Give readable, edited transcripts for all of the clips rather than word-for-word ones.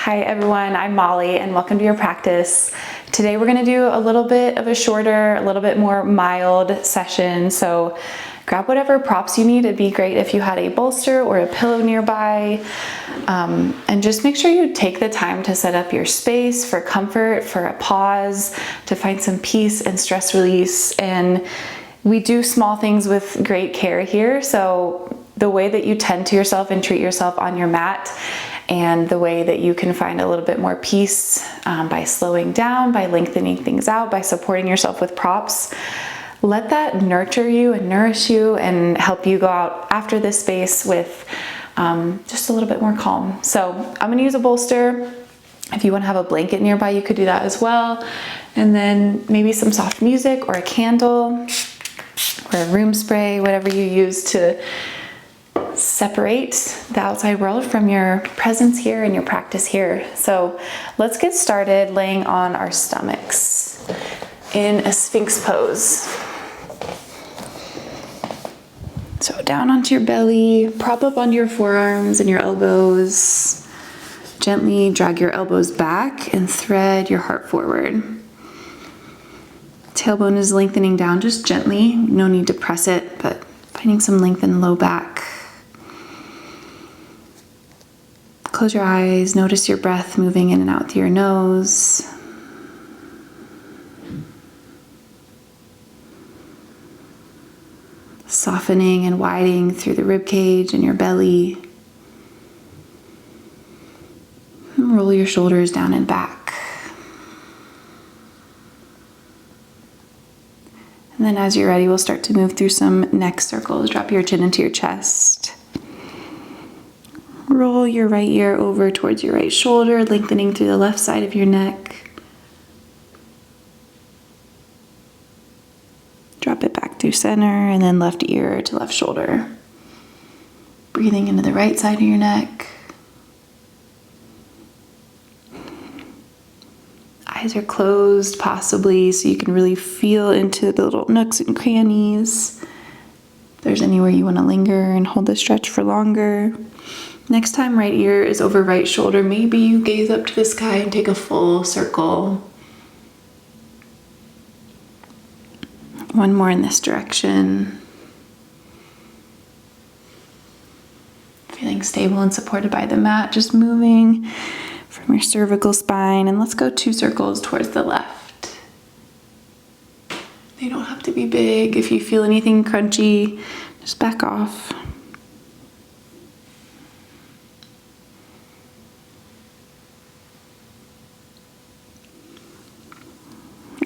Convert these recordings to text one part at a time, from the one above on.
Hi everyone, I'm Molly and welcome to your practice. Today we're going to do a little bit of a shorter, a little bit more mild session. So grab whatever props you need. It'd be great if you had a bolster or a pillow nearby. And just make sure you take the time to set up your space for comfort, for a pause, to find some peace and stress release. And we do small things with great care here. So the way that you tend to yourself and treat yourself on your mat, and the way that you can find a little bit more peace by slowing down, by lengthening things out, by supporting yourself with props. Let that nurture you and nourish you and help you go out after this space with just a little bit more calm. So I'm gonna use a bolster. If you wanna have a blanket nearby, you could do that as well. And then maybe some soft music or a candle or a room spray, whatever you use to separate the outside world from your presence here and your practice here. So let's get started laying on our stomachs in a Sphinx pose. So down onto your belly, prop up onto your forearms and your elbows. Gently drag your elbows back and thread your heart forward. Tailbone is lengthening down just gently. No need to press it, but finding some length in low back. Close your eyes, notice your breath moving in and out through your nose. Softening and widening through the rib cage and your belly. And roll your shoulders down and back. And then as you're ready, we'll start to move through some neck circles. Drop your chin into your chest. Roll your right ear over towards your right shoulder, lengthening through the left side of your neck. Drop it back through center and then left ear to left shoulder. Breathing into the right side of your neck. Eyes are closed possibly so you can really feel into the little nooks and crannies. If there's anywhere you want to linger and hold the stretch for longer. Next time right ear is over right shoulder, maybe you gaze up to the sky and take a full circle. One more in this direction. Feeling stable and supported by the mat, just moving from your cervical spine. And let's go 2 circles towards the left. They don't have to be big. If you feel anything crunchy, just back off.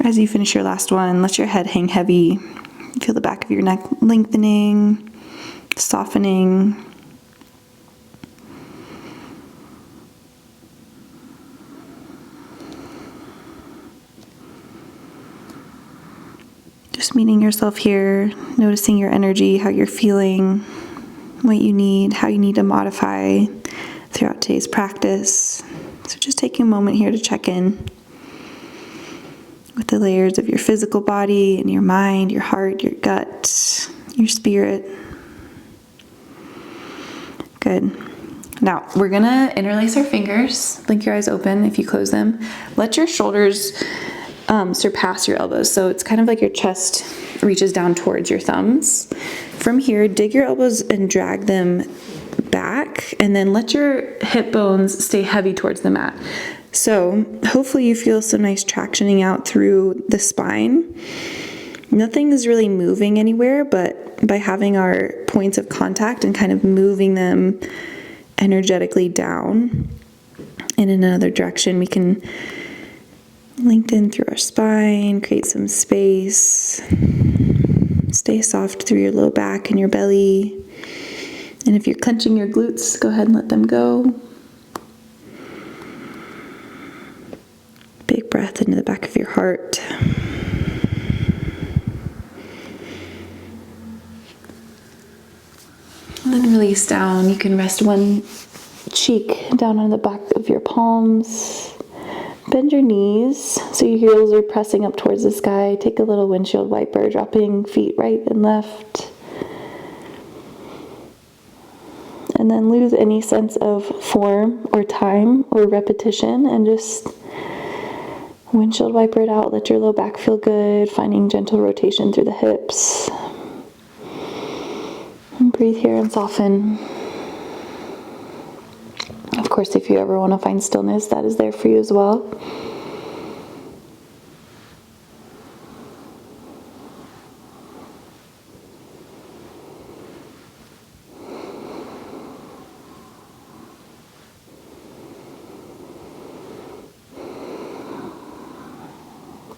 As you finish your last one, let your head hang heavy. Feel the back of your neck lengthening, softening. Just meeting yourself here, noticing your energy, how you're feeling, what you need, how you need to modify throughout today's practice. So just taking a moment here to check in with the layers of your physical body and your mind, your heart, your gut, your spirit. Good. Now, we're gonna interlace our fingers. Blink your eyes open if you close them. Let your shoulders surpass your elbows. So it's kind of like your chest reaches down towards your thumbs. From here, dig your elbows and drag them back, and then let your hip bones stay heavy towards the mat. So hopefully you feel some nice tractioning out through the spine. Nothing is really moving anywhere, but by having our points of contact and kind of moving them energetically down in another direction, we can lengthen through our spine, create some space, stay soft through your low back and your belly. And if you're clenching your glutes, go ahead and let them go. Big breath into the back of your heart. And then release down. You can rest one cheek down on the back of your palms. Bend your knees so your heels are pressing up towards the sky. Take a little windshield wiper, dropping feet right and left. And then lose any sense of form or time or repetition and just windshield wiper it out. Let your low back feel good, finding gentle rotation through the hips. And breathe here and soften. Of course, if you ever want to find stillness, that is there for you as well.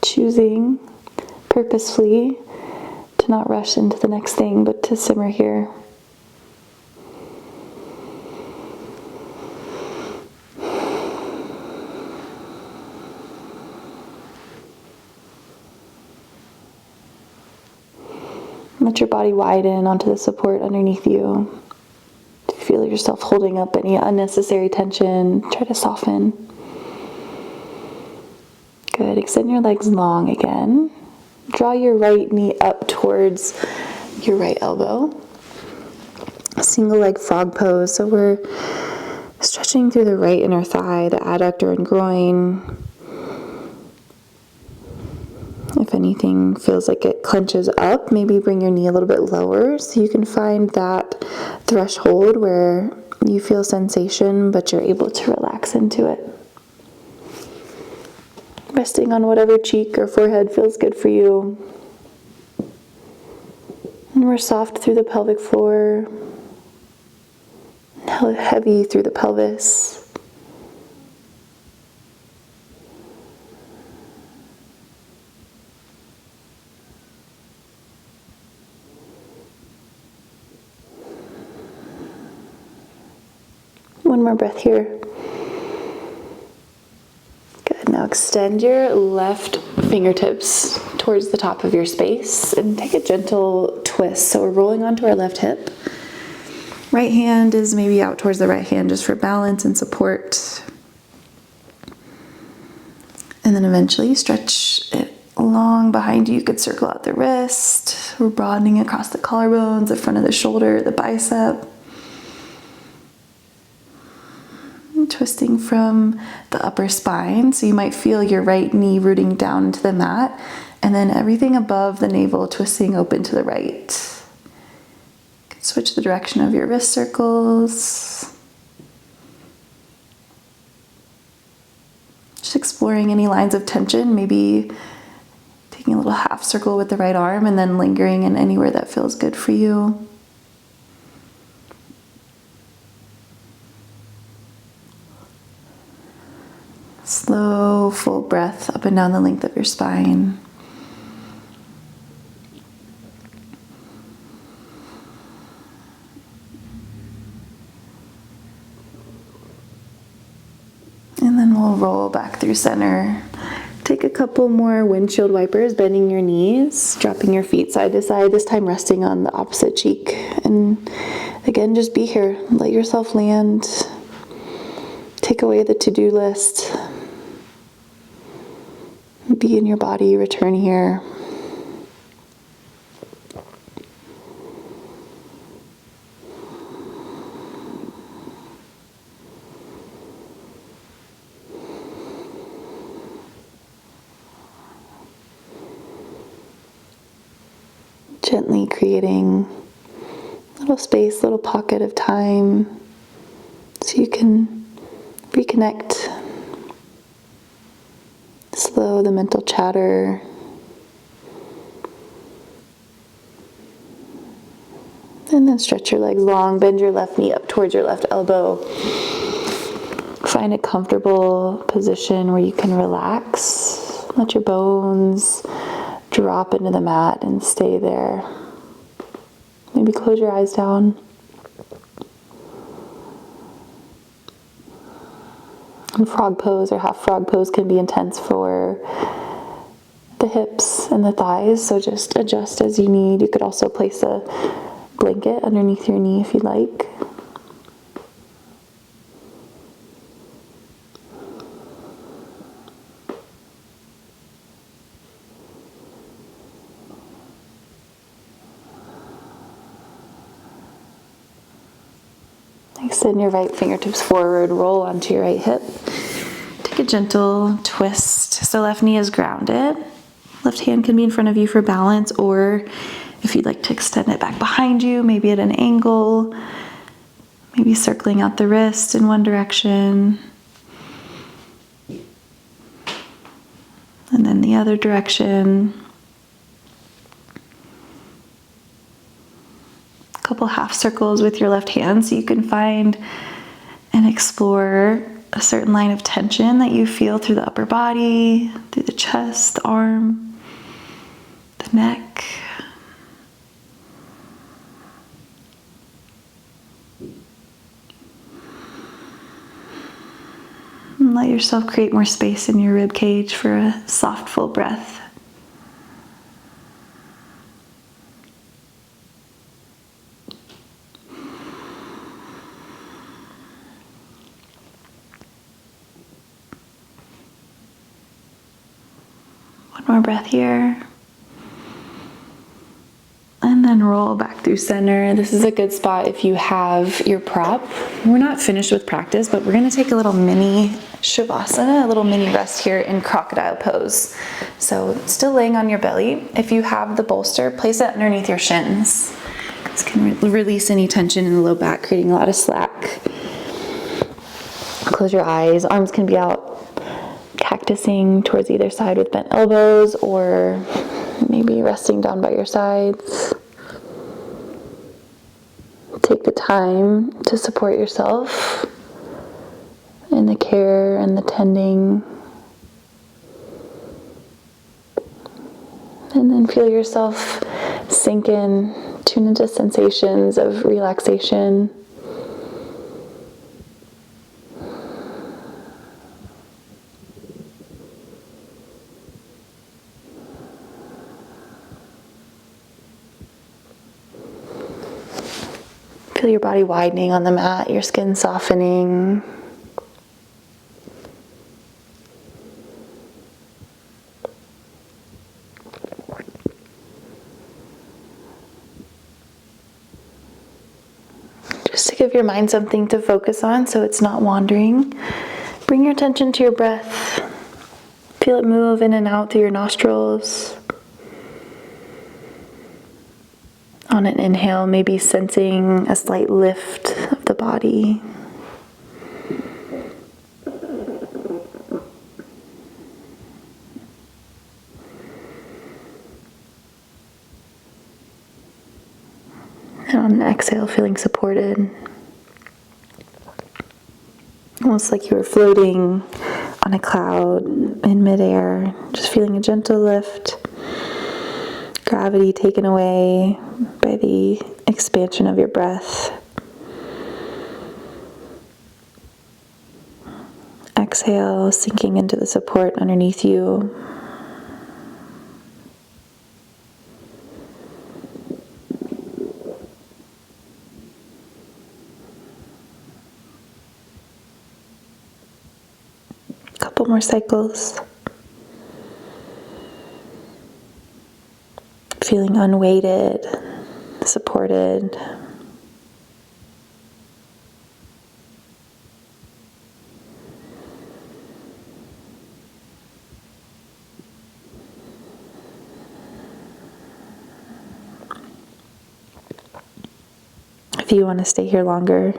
Choosing purposefully to not rush into the next thing, but to simmer here. Let your body widen onto the support underneath you. If you feel yourself holding up any unnecessary tension, try to soften. Good. Extend your legs long again. Draw your right knee up towards your right elbow. Single leg frog pose. So we're stretching through the right inner thigh, the adductor and groin. If anything feels like it clenches up, maybe bring your knee a little bit lower so you can find that threshold where you feel sensation, but you're able to relax into it. Resting on whatever cheek or forehead feels good for you. And we're soft through the pelvic floor, heavy through the pelvis. One more breath here. Good. Now extend your left fingertips towards the top of your space and take a gentle twist. So we're rolling onto our left hip. Right hand is maybe out towards the right hand just for balance and support. And then eventually stretch it long behind you. You could circle out the wrist. We're broadening across the collarbones, the front of the shoulder, the bicep. Twisting from the upper spine, so you might feel your right knee rooting down into the mat, and then everything above the navel twisting open to the right. You can switch the direction of your wrist circles. Just exploring any lines of tension, maybe taking a little half circle with the right arm and then lingering in anywhere that feels good for you. Slow, full breath up and down the length of your spine. And then we'll roll back through center. Take a couple more windshield wipers, bending your knees, dropping your feet side to side, this time resting on the opposite cheek. And again, just be here. Let yourself land. Take away the to-do list. Be in your body, return here. Gently creating a little space, little pocket of time so you can reconnect. Slow the mental chatter. And then stretch your legs long, bend your left knee up towards your left elbow. Find a comfortable position where you can relax. Let your bones drop into the mat and stay there. Maybe close your eyes down. And frog pose or half frog pose can be intense for the hips and the thighs, so just adjust as you need. You could also place a blanket underneath your knee if you'd like. Extend your right fingertips forward, roll onto your right hip. Take a gentle twist. So left knee is grounded. Left hand can be in front of you for balance, or if you'd like to extend it back behind you, maybe at an angle, maybe circling out the wrist in one direction, and then the other direction. A couple half circles with your left hand so you can find and explore a certain line of tension that you feel through the upper body, through the chest, the arm, the neck. And let yourself create more space in your rib cage for a soft, full breath. One more breath here. And then roll back through center. This is a good spot if you have your prop. We're not finished with practice, but we're gonna take a little mini Shavasana, a little mini rest here in crocodile pose. So still laying on your belly. If you have the bolster, place it underneath your shins. This can release any tension in the low back, creating a lot of slack. Close your eyes. Arms can be out, cactusing towards either side with bent elbows, or maybe resting down by your sides. Take the time to support yourself in the care and the tending. And then feel yourself sink in, tune into sensations of relaxation. Feel your body widening on the mat, your skin softening. Just to give your mind something to focus on so it's not wandering, bring your attention to your breath. Feel it move in and out through your nostrils. On an inhale, maybe sensing a slight lift of the body. And on an exhale, feeling supported. Almost like you were floating on a cloud in midair, just feeling a gentle lift. Gravity taken away by the expansion of your breath. Exhale, sinking into the support underneath you. Couple more cycles. Feeling unweighted, supported. If you want to stay here longer,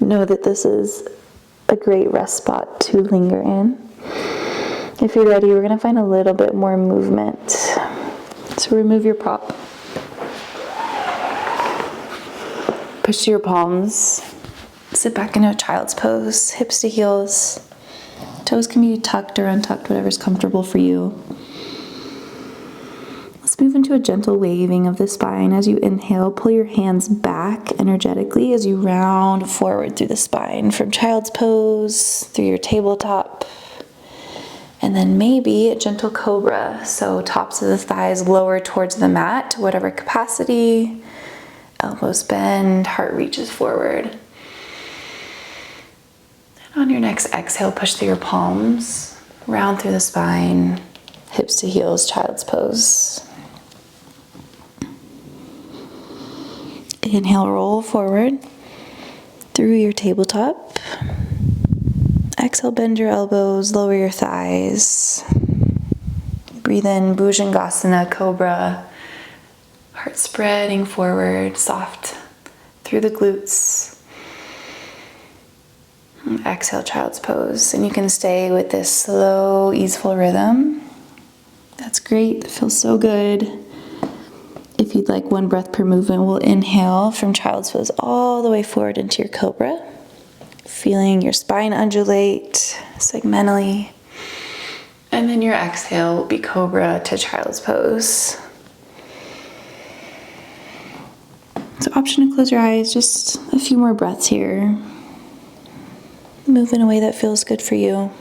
know that this is a great rest spot to linger in. If you're ready, we're going to find a little bit more movement. So remove your prop. Push to your palms. Sit back into a child's pose, hips to heels. Toes can be tucked or untucked, whatever's comfortable for you. Let's move into a gentle waving of the spine. As you inhale, pull your hands back energetically as you round forward through the spine from child's pose, through your tabletop. And then maybe a gentle cobra. So tops of the thighs lower towards the mat to whatever capacity. Elbows bend, heart reaches forward. And on your next exhale, push through your palms, round through the spine, hips to heels, child's pose. Inhale, roll forward. through your tabletop. Exhale, bend your elbows, lower your thighs. Breathe in Bhujangasana, Cobra. Heart spreading forward, soft through the glutes. And exhale, Child's Pose. And you can stay with this slow, easeful rhythm. That's great. That feels so good. If you'd like 1 breath per movement, we'll inhale from Child's Pose all the way forward into your Cobra. Feeling your spine undulate segmentally. And then your exhale will be Cobra to Child's Pose. So option to close your eyes, just a few more breaths here. Move in a way that feels good for you.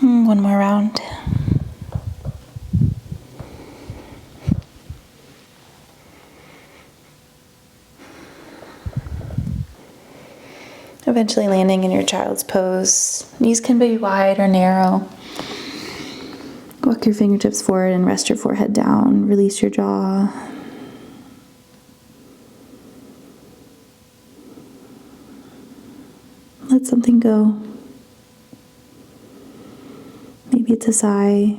One more round. Eventually landing in your Child's Pose. Knees can be wide or narrow. Walk your fingertips forward and rest your forehead down. Release your jaw. Let something go. Maybe it's a sigh.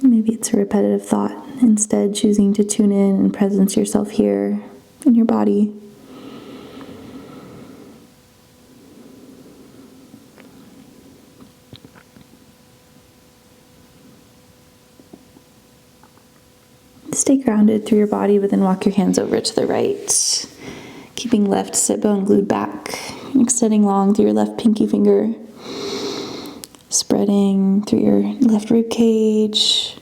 Maybe it's a repetitive thought. Instead, choosing to tune in and presence yourself here in your body. Stay grounded through your body, but then walk your hands over to the right. Keeping left sit bone glued back, and extending long through your left pinky finger. Spreading through your left rib cage.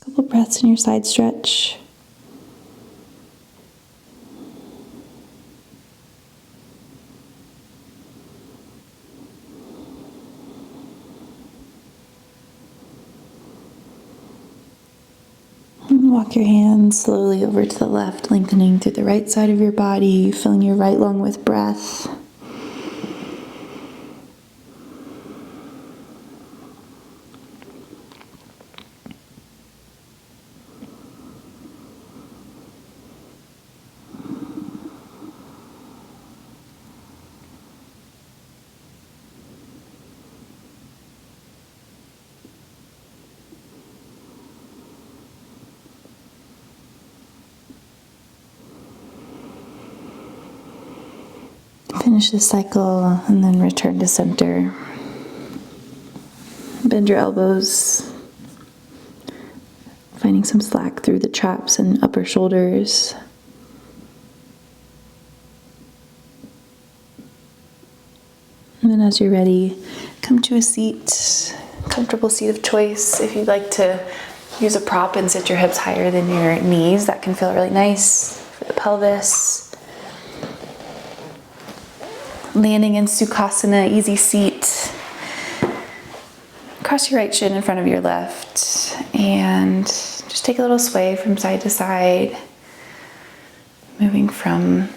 A couple breaths in your side stretch. And walk your hands slowly over to the left, lengthening through the right side of your body, filling your right lung with breath. Finish this cycle and then return to center. Bend your elbows, finding some slack through the traps and upper shoulders. And then as you're ready, come to a seat, comfortable seat of choice. If you'd like to use a prop and sit your hips higher than your knees, that can feel really nice for the pelvis. Landing in Sukhasana, easy seat. Cross your right shin in front of your left and just take a little sway from side to side. Moving from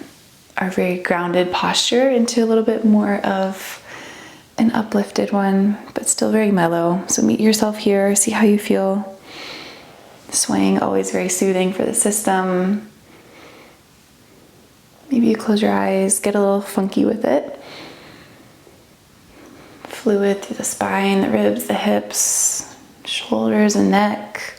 our very grounded posture into a little bit more of an uplifted one, but still very mellow. So meet yourself here, see how you feel. Swaying, always very soothing for the system. Maybe you close your eyes, get a little funky with it. Fluid through the spine, the ribs, the hips, shoulders and neck.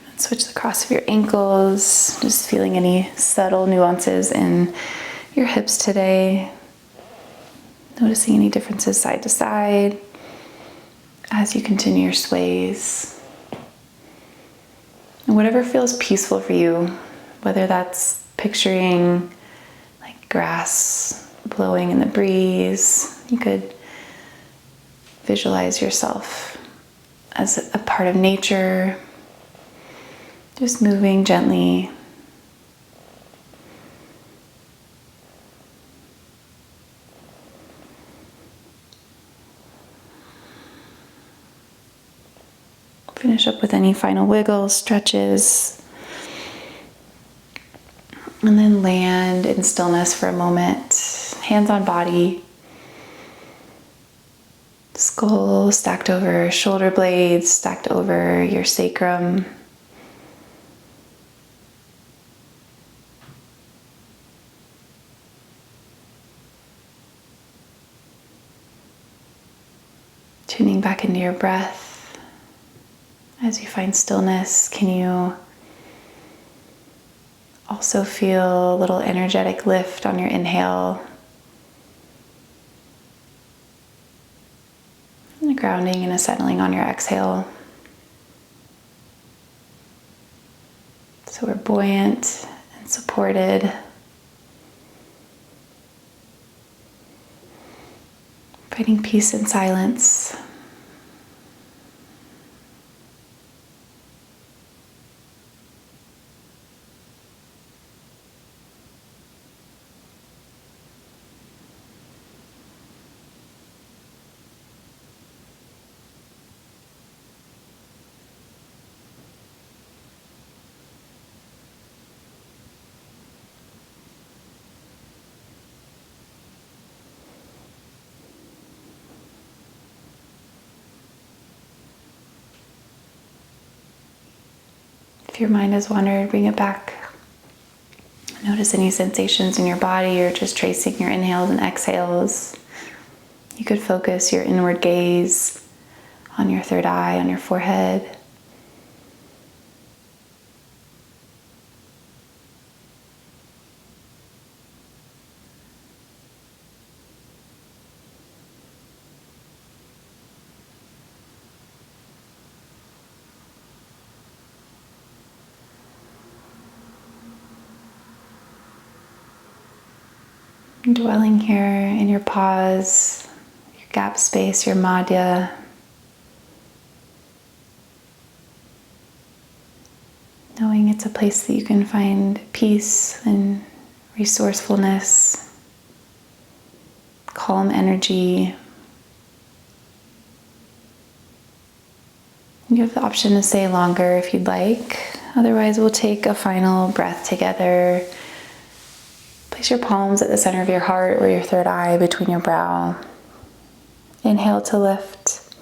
And switch the cross of your ankles, just feeling any subtle nuances in your hips today. Noticing any differences side to side as you continue your sways. And whatever feels peaceful for you, whether that's picturing like grass blowing in the breeze, you could visualize yourself as a part of nature, just moving gently Finish up with any final wiggles, stretches. And then land in stillness for a moment. Hands on body. Skull stacked over shoulder blades, stacked over your sacrum. Tuning back into your breath. As you find stillness, can you also feel a little energetic lift on your inhale? And a grounding and a settling on your exhale. So we're buoyant and supported. Finding peace in silence. If your mind has wandered, bring it back. Notice any sensations in your body, or just tracing your inhales and exhales. You could focus your inward gaze on your third eye, on your forehead. Dwelling here in your pause, your gap space, your madhya. Knowing it's a place that you can find peace and resourcefulness, calm energy. You have the option to stay longer if you'd like. Otherwise, we'll take a final breath together. Place your palms at the center of your heart or your third eye between your brow. Inhale to lift.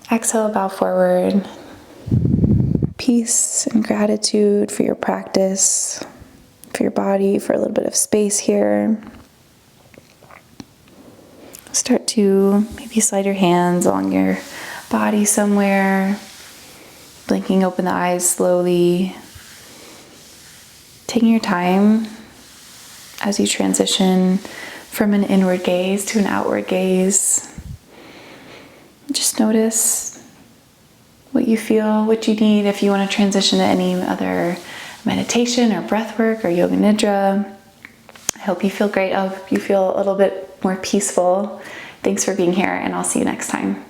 Exhale, bow forward. Peace and gratitude for your practice, for your body, for a little bit of space here. Start to maybe slide your hands along your body somewhere. Blinking open the eyes slowly. Taking your time as you transition from an inward gaze to an outward gaze. Just notice what you feel, what you need. If you want to transition to any other meditation or breath work or yoga nidra, I hope you feel great. I hope you feel a little bit more peaceful. Thanks for being here, and I'll see you next time.